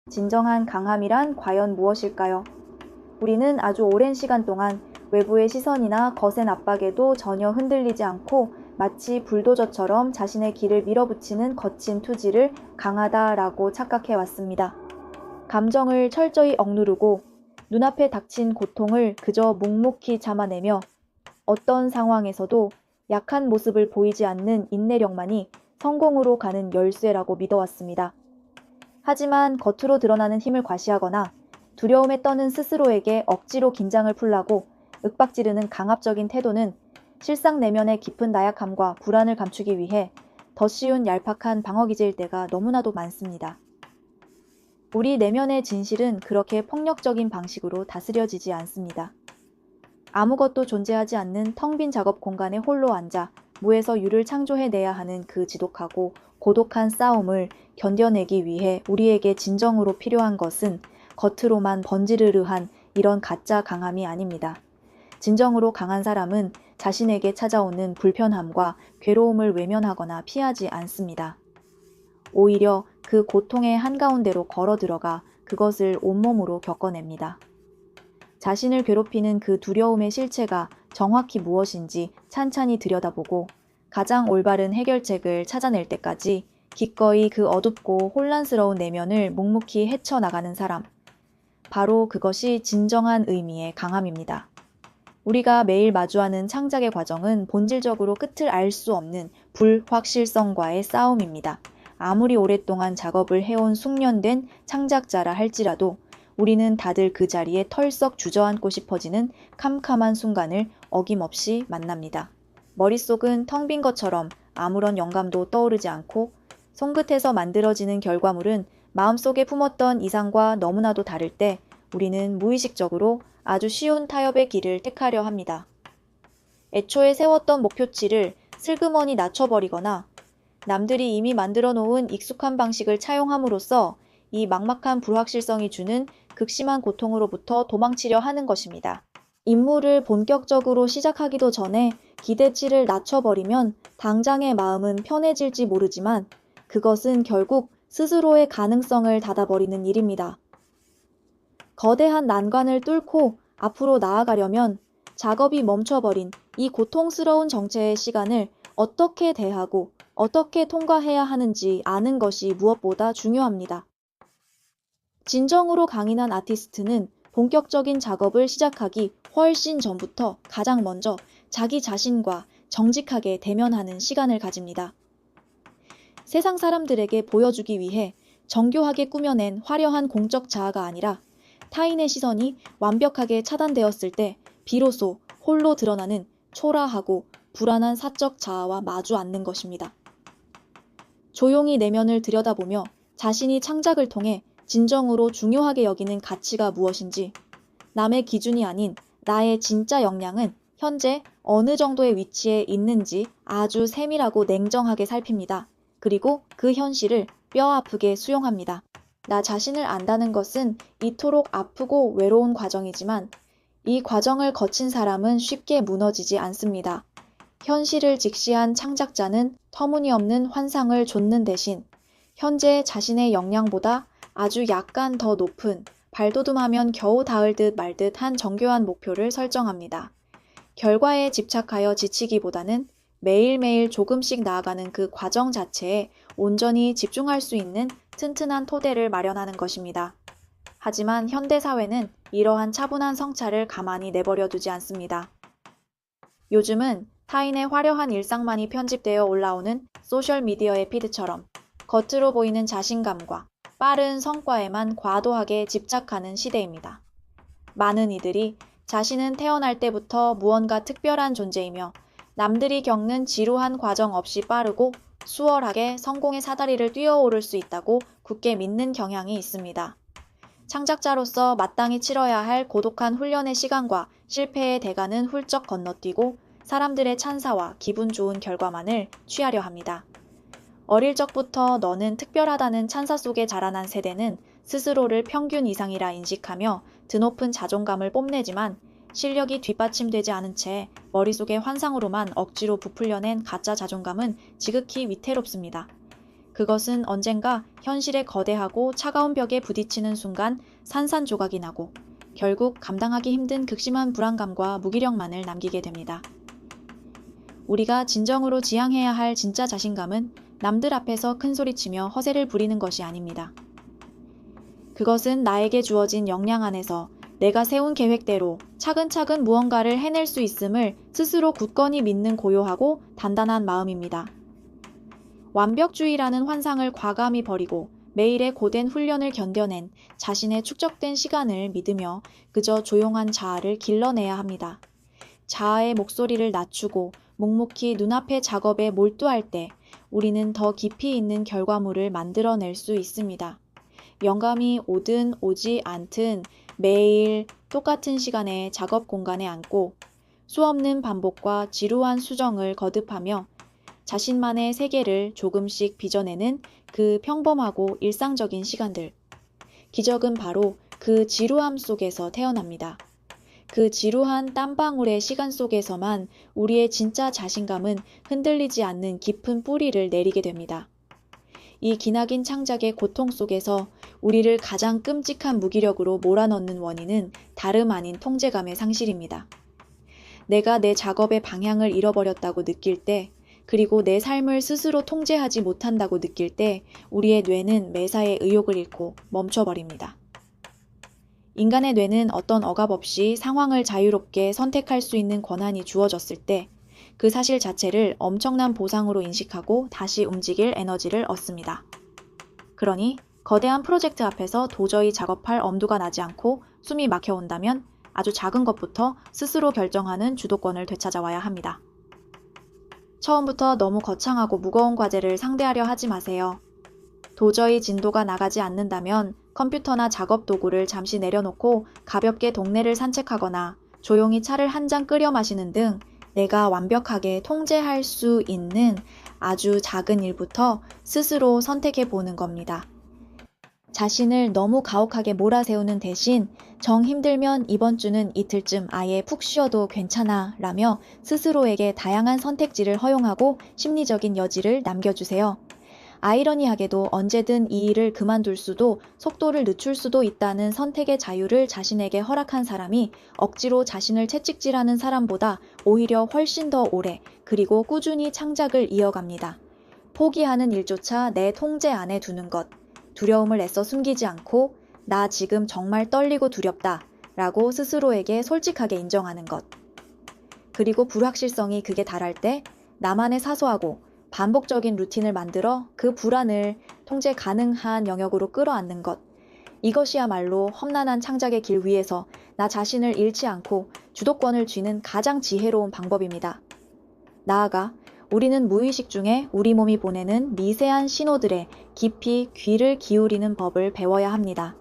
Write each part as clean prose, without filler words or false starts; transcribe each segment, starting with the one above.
진정한 강함이란 과연 무엇일까요? 우리는 아주 오랜 시간 동안 외부의 시선이나 거센 압박에도 전혀 흔들리지 않고 마치 불도저처럼 자신의 길을 밀어붙이는 거친 투지를 강하다라고 착각해 왔습니다. 감정을 철저히 억누르고 눈앞에 닥친 고통을 그저 묵묵히 참아내며 어떤 상황에서도 약한 모습을 보이지 않는 인내력만이 성공으로 가는 열쇠라고 믿어왔습니다. 하지만 겉으로 드러나는 힘을 과시하거나 두려움에 떠는 스스로에게 억지로 긴장을 풀라고 윽박지르는 강압적인 태도는 실상 내면의 깊은 나약함과 불안을 감추기 위해 더 쉬운 얄팍한 방어기제일 때가 너무나도 많습니다. 우리 내면의 진실은 그렇게 폭력적인 방식으로 다스려지지 않습니다. 아무것도 존재하지 않는 텅 빈 작업 공간에 홀로 앉아 무에서 유를 창조해내야 하는 그 지독하고 고독한 싸움을 견뎌내기 위해 우리에게 진정으로 필요한 것은 겉으로만 번지르르한 이런 가짜 강함이 아닙니다. 진정으로 강한 사람은 자신에게 찾아오는 불편함과 괴로움을 외면하거나 피하지 않습니다. 오히려 그 고통의 한가운데로 걸어 들어가 그것을 온몸으로 겪어냅니다. 자신을 괴롭히는 그 두려움의 실체가 정확히 무엇인지 찬찬히 들여다보고 가장 올바른 해결책을 찾아낼 때까지 기꺼이 그 어둡고 혼란스러운 내면을 묵묵히 헤쳐나가는 사람. 바로 그것이 진정한 의미의 강함입니다. 우리가 매일 마주하는 창작의 과정은 본질적으로 끝을 알 수 없는 불확실성과의 싸움입니다. 아무리 오랫동안 작업을 해온 숙련된 창작자라 할지라도 우리는 다들 그 자리에 털썩 주저앉고 싶어지는 캄캄한 순간을 어김없이 만납니다. 머릿속은 텅 빈 것처럼 아무런 영감도 떠오르지 않고 손끝에서 만들어지는 결과물은 마음속에 품었던 이상과 너무나도 다를 때 우리는 무의식적으로 아주 쉬운 타협의 길을 택하려 합니다. 애초에 세웠던 목표치를 슬그머니 낮춰버리거나 남들이 이미 만들어 놓은 익숙한 방식을 차용함으로써 이 막막한 불확실성이 주는 극심한 고통으로부터 도망치려 하는 것입니다. 임무를 본격적으로 시작하기도 전에 기대치를 낮춰버리면 당장의 마음은 편해질지 모르지만 그것은 결국 스스로의 가능성을 닫아버리는 일입니다. 거대한 난관을 뚫고 앞으로 나아가려면 작업이 멈춰버린 이 고통스러운 정체의 시간을 어떻게 대하고 어떻게 통과해야 하는지 아는 것이 무엇보다 중요합니다. 진정으로 강인한 아티스트는 본격적인 작업을 시작하기 훨씬 전부터 가장 먼저 자기 자신과 정직하게 대면하는 시간을 가집니다. 세상 사람들에게 보여주기 위해 정교하게 꾸며낸 화려한 공적 자아가 아니라 타인의 시선이 완벽하게 차단되었을 때 비로소 홀로 드러나는 초라하고 불안한 사적 자아와 마주 앉는 것입니다. 조용히 내면을 들여다보며 자신이 창작을 통해 진정으로 중요하게 여기는 가치가 무엇인지, 남의 기준이 아닌 나의 진짜 역량은 현재 어느 정도의 위치에 있는지 아주 세밀하고 냉정하게 살핍니다. 그리고 그 현실을 뼈아프게 수용합니다. 나 자신을 안다는 것은 이토록 아프고 외로운 과정이지만 이 과정을 거친 사람은 쉽게 무너지지 않습니다. 현실을 직시한 창작자는 터무니없는 환상을 좇는 대신 현재 자신의 역량보다 아주 약간 더 높은 발돋움하면 겨우 닿을 듯 말 듯한 정교한 목표를 설정합니다. 결과에 집착하여 지치기보다는 매일매일 조금씩 나아가는 그 과정 자체에 온전히 집중할 수 있는 튼튼한 토대를 마련하는 것입니다. 하지만 현대사회는 이러한 차분한 성찰을 가만히 내버려 두지 않습니다. 요즘은 타인의 화려한 일상만이 편집되어 올라오는 소셜미디어의 피드처럼 겉으로 보이는 자신감과 빠른 성과에만 과도하게 집착하는 시대입니다. 많은 이들이 자신은 태어날 때부터 무언가 특별한 존재이며 남들이 겪는 지루한 과정 없이 빠르고 수월하게 성공의 사다리를 뛰어오를 수 있다고 굳게 믿는 경향이 있습니다. 창작자로서 마땅히 치러야 할 고독한 훈련의 시간과 실패의 대가는 훌쩍 건너뛰고 사람들의 찬사와 기분 좋은 결과만을 취하려 합니다. 어릴 적부터 너는 특별하다는 찬사 속에 자라난 세대는 스스로를 평균 이상이라 인식하며 드높은 자존감을 뽐내지만 실력이 뒷받침되지 않은 채 머릿속의 환상으로만 억지로 부풀려낸 가짜 자존감은 지극히 위태롭습니다. 그것은 언젠가 현실의 거대하고 차가운 벽에 부딪히는 순간 산산조각이 나고 결국 감당하기 힘든 극심한 불안감과 무기력만을 남기게 됩니다. 우리가 진정으로 지향해야 할 진짜 자신감은 남들 앞에서 큰소리치며 허세를 부리는 것이 아닙니다. 그것은 나에게 주어진 역량 안에서 내가 세운 계획대로 차근차근 무언가를 해낼 수 있음을 스스로 굳건히 믿는 고요하고 단단한 마음입니다. 완벽주의라는 환상을 과감히 버리고 매일의 고된 훈련을 견뎌낸 자신의 축적된 시간을 믿으며 그저 조용한 자아를 길러내야 합니다. 자아의 목소리를 낮추고 묵묵히 눈앞의 작업에 몰두할 때 우리는 더 깊이 있는 결과물을 만들어낼 수 있습니다. 영감이 오든 오지 않든 매일 똑같은 시간에 작업 공간에 앉고 수없는 반복과 지루한 수정을 거듭하며 자신만의 세계를 조금씩 빚어내는 그 평범하고 일상적인 시간들. 기적은 바로 그 지루함 속에서 태어납니다. 그 지루한 땀방울의 시간 속에서만 우리의 진짜 자신감은 흔들리지 않는 깊은 뿌리를 내리게 됩니다. 이 기나긴 창작의 고통 속에서 우리를 가장 끔찍한 무기력으로 몰아넣는 원인은 다름 아닌 통제감의 상실입니다. 내가 내 작업의 방향을 잃어버렸다고 느낄 때, 그리고 내 삶을 스스로 통제하지 못한다고 느낄 때 우리의 뇌는 매사에 의욕을 잃고 멈춰버립니다. 인간의 뇌는 어떤 억압 없이 상황을 자유롭게 선택할 수 있는 권한이 주어졌을 때 그 사실 자체를 엄청난 보상으로 인식하고 다시 움직일 에너지를 얻습니다. 그러니 거대한 프로젝트 앞에서 도저히 작업할 엄두가 나지 않고 숨이 막혀온다면 아주 작은 것부터 스스로 결정하는 주도권을 되찾아와야 합니다. 처음부터 너무 거창하고 무거운 과제를 상대하려 하지 마세요. 도저히 진도가 나가지 않는다면 컴퓨터나 작업 도구를 잠시 내려놓고 가볍게 동네를 산책하거나 조용히 차를 한 잔 끓여 마시는 등 내가 완벽하게 통제할 수 있는 아주 작은 일부터 스스로 선택해 보는 겁니다. 자신을 너무 가혹하게 몰아세우는 대신 정 힘들면 이번 주는 이틀쯤 아예 푹 쉬어도 괜찮아 라며 스스로에게 다양한 선택지를 허용하고 심리적인 여지를 남겨주세요. 아이러니하게도 언제든 이 일을 그만둘 수도 속도를 늦출 수도 있다는 선택의 자유를 자신에게 허락한 사람이 억지로 자신을 채찍질하는 사람보다 오히려 훨씬 더 오래 그리고 꾸준히 창작을 이어갑니다. 포기하는 일조차 내 통제 안에 두는 것, 두려움을 애써 숨기지 않고 나 지금 정말 떨리고 두렵다 라고 스스로에게 솔직하게 인정하는 것. 그리고 불확실성이 극에 달할 때 나만의 사소하고 반복적인 루틴을 만들어 그 불안을 통제 가능한 영역으로 끌어안는 것. 이것이야말로 험난한 창작의 길 위에서 나 자신을 잃지 않고 주도권을 쥐는 가장 지혜로운 방법입니다. 나아가 우리는 무의식 중에 우리 몸이 보내는 미세한 신호들에 깊이 귀를 기울이는 법을 배워야 합니다.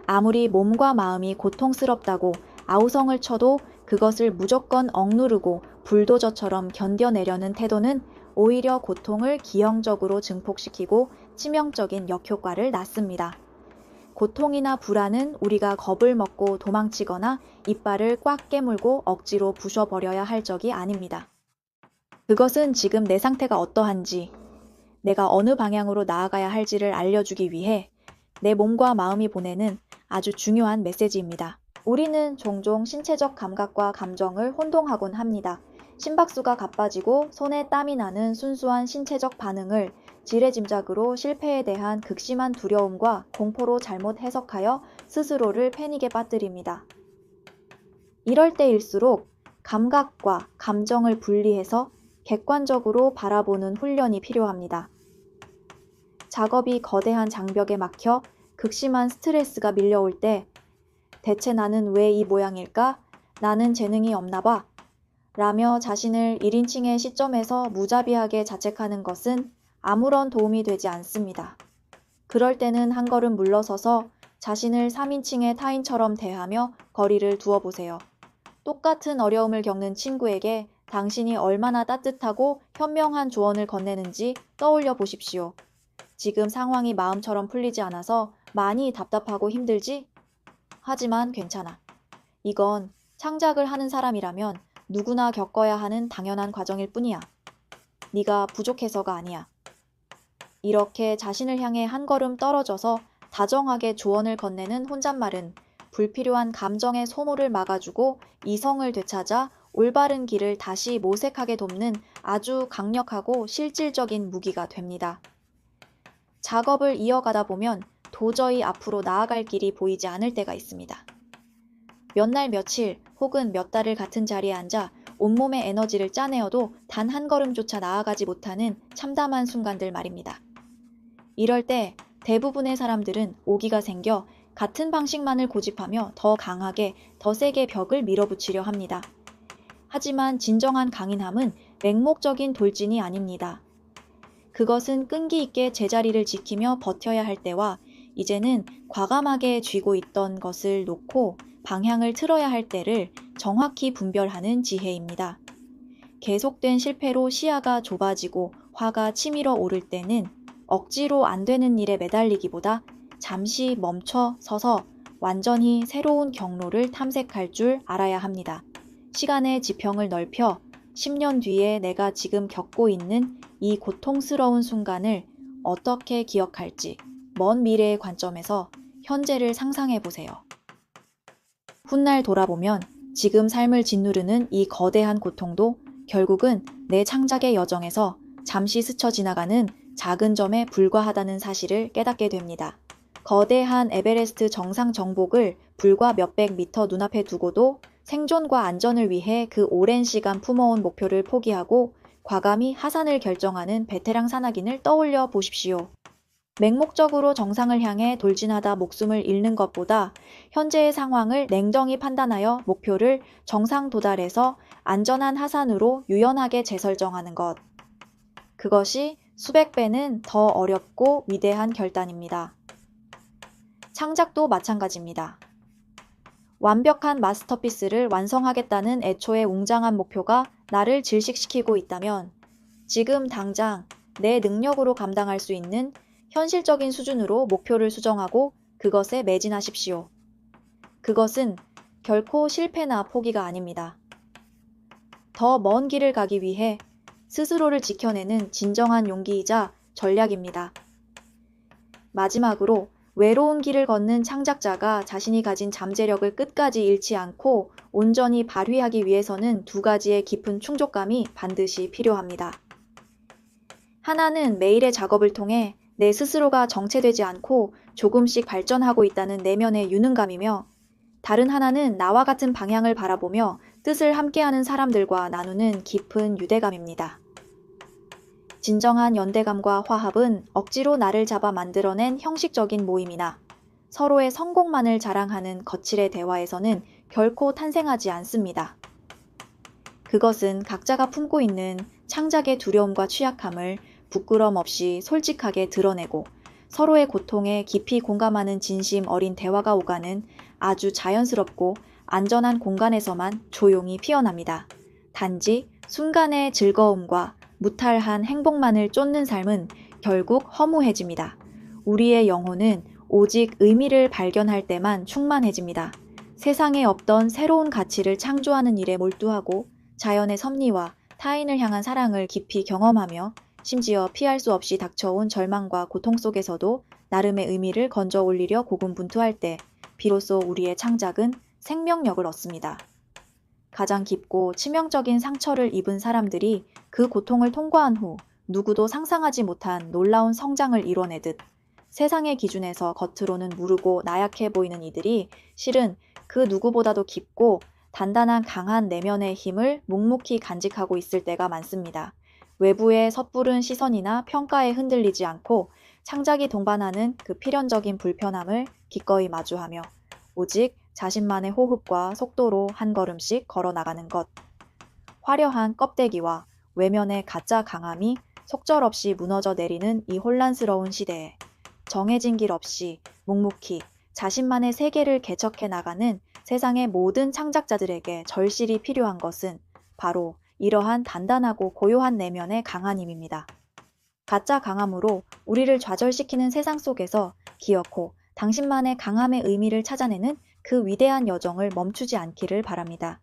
아무리 몸과 마음이 고통스럽다고 아우성을 쳐도 그것을 무조건 억누르고 불도저처럼 견뎌내려는 태도는 오히려 고통을 기형적으로 증폭시키고 치명적인 역효과를 낳습니다. 고통이나 불안은 우리가 겁을 먹고 도망치거나 이빨을 꽉 깨물고 억지로 부숴버려야 할 적이 아닙니다. 그것은 지금 내 상태가 어떠한지, 내가 어느 방향으로 나아가야 할지를 알려주기 위해 내 몸과 마음이 보내는 아주 중요한 메시지입니다. 우리는 종종 신체적 감각과 감정을 혼동하곤 합니다. 심박수가 가빠지고 손에 땀이 나는 순수한 신체적 반응을 지레짐작으로 실패에 대한 극심한 두려움과 공포로 잘못 해석하여 스스로를 패닉에 빠뜨립니다. 이럴 때일수록 감각과 감정을 분리해서 객관적으로 바라보는 훈련이 필요합니다. 작업이 거대한 장벽에 막혀 극심한 스트레스가 밀려올 때 대체 나는 왜 이 모양일까? 나는 재능이 없나 봐. 라며 자신을 1인칭의 시점에서 무자비하게 자책하는 것은 아무런 도움이 되지 않습니다. 그럴 때는 한 걸음 물러서서 자신을 3인칭의 타인처럼 대하며 거리를 두어보세요. 똑같은 어려움을 겪는 친구에게 당신이 얼마나 따뜻하고 현명한 조언을 건네는지 떠올려 보십시오. 지금 상황이 마음처럼 풀리지 않아서 많이 답답하고 힘들지? 하지만 괜찮아. 이건 창작을 하는 사람이라면 누구나 겪어야 하는 당연한 과정일 뿐이야. 네가 부족해서가 아니야. 이렇게 자신을 향해 한 걸음 떨어져서 다정하게 조언을 건네는 혼잣말은 불필요한 감정의 소모를 막아주고 이성을 되찾아 올바른 길을 다시 모색하게 돕는 아주 강력하고 실질적인 무기가 됩니다. 작업을 이어가다 보면 도저히 앞으로 나아갈 길이 보이지 않을 때가 있습니다. 몇 날 며칠 혹은 몇 달을 같은 자리에 앉아 온몸의 에너지를 짜내어도 단 한 걸음조차 나아가지 못하는 참담한 순간들 말입니다. 이럴 때 대부분의 사람들은 오기가 생겨 같은 방식만을 고집하며 더 강하게, 더 세게 벽을 밀어붙이려 합니다. 하지만 진정한 강인함은 맹목적인 돌진이 아닙니다. 그것은 끈기 있게 제자리를 지키며 버텨야 할 때와 이제는 과감하게 쥐고 있던 것을 놓고 방향을 틀어야 할 때를 정확히 분별하는 지혜입니다. 계속된 실패로 시야가 좁아지고 화가 치밀어 오를 때는 억지로 안 되는 일에 매달리기보다 잠시 멈춰 서서 완전히 새로운 경로를 탐색할 줄 알아야 합니다. 시간의 지평을 넓혀 10년 뒤에 내가 지금 겪고 있는 이 고통스러운 순간을 어떻게 기억할지 먼 미래의 관점에서 현재를 상상해 보세요. 훗날 돌아보면 지금 삶을 짓누르는 이 거대한 고통도 결국은 내 창작의 여정에서 잠시 스쳐 지나가는 작은 점에 불과하다는 사실을 깨닫게 됩니다. 거대한 에베레스트 정상 정복을 불과 몇백 미터 눈앞에 두고도 생존과 안전을 위해 그 오랜 시간 품어온 목표를 포기하고 과감히 하산을 결정하는 베테랑 산악인을 떠올려 보십시오. 맹목적으로 정상을 향해 돌진하다 목숨을 잃는 것보다 현재의 상황을 냉정히 판단하여 목표를 정상 도달해서 안전한 하산으로 유연하게 재설정하는 것. 그것이 수백 배는 더 어렵고 위대한 결단입니다. 창작도 마찬가지입니다. 완벽한 마스터피스를 완성하겠다는 애초의 웅장한 목표가 나를 질식시키고 있다면 지금 당장 내 능력으로 감당할 수 있는 현실적인 수준으로 목표를 수정하고 그것에 매진하십시오. 그것은 결코 실패나 포기가 아닙니다. 더 먼 길을 가기 위해 스스로를 지켜내는 진정한 용기이자 전략입니다. 마지막으로 외로운 길을 걷는 창작자가 자신이 가진 잠재력을 끝까지 잃지 않고 온전히 발휘하기 위해서는 두 가지의 깊은 충족감이 반드시 필요합니다. 하나는 매일의 작업을 통해 내 스스로가 정체되지 않고 조금씩 발전하고 있다는 내면의 유능감이며 다른 하나는 나와 같은 방향을 바라보며 뜻을 함께하는 사람들과 나누는 깊은 유대감입니다. 진정한 연대감과 화합은 억지로 나를 잡아 만들어낸 형식적인 모임이나 서로의 성공만을 자랑하는 거칠의 대화에서는 결코 탄생하지 않습니다. 그것은 각자가 품고 있는 창작의 두려움과 취약함을 부끄럼 없이 솔직하게 드러내고 서로의 고통에 깊이 공감하는 진심 어린 대화가 오가는 아주 자연스럽고 안전한 공간에서만 조용히 피어납니다. 단지 순간의 즐거움과 무탈한 행복만을 쫓는 삶은 결국 허무해집니다. 우리의 영혼은 오직 의미를 발견할 때만 충만해집니다. 세상에 없던 새로운 가치를 창조하는 일에 몰두하고 자연의 섭리와 타인을 향한 사랑을 깊이 경험하며 심지어 피할 수 없이 닥쳐온 절망과 고통 속에서도 나름의 의미를 건져 올리려 고군분투할 때 비로소 우리의 창작은 생명력을 얻습니다. 가장 깊고 치명적인 상처를 입은 사람들이 그 고통을 통과한 후 누구도 상상하지 못한 놀라운 성장을 이뤄내듯 세상의 기준에서 겉으로는 무르고 나약해 보이는 이들이 실은 그 누구보다도 깊고 단단한 강한 내면의 힘을 묵묵히 간직하고 있을 때가 많습니다. 외부의 섣부른 시선이나 평가에 흔들리지 않고 창작이 동반하는 그 필연적인 불편함을 기꺼이 마주하며 오직 자신만의 호흡과 속도로 한 걸음씩 걸어나가는 것. 화려한 껍데기와 외면의 가짜 강함이 속절없이 무너져 내리는 이 혼란스러운 시대에 정해진 길 없이 묵묵히 자신만의 세계를 개척해 나가는 세상의 모든 창작자들에게 절실히 필요한 것은 바로 이러한 단단하고 고요한 내면의 강한 힘입니다. 가짜 강함으로 우리를 좌절시키는 세상 속에서 기어코 당신만의 강함의 의미를 찾아내는 그 위대한 여정을 멈추지 않기를 바랍니다.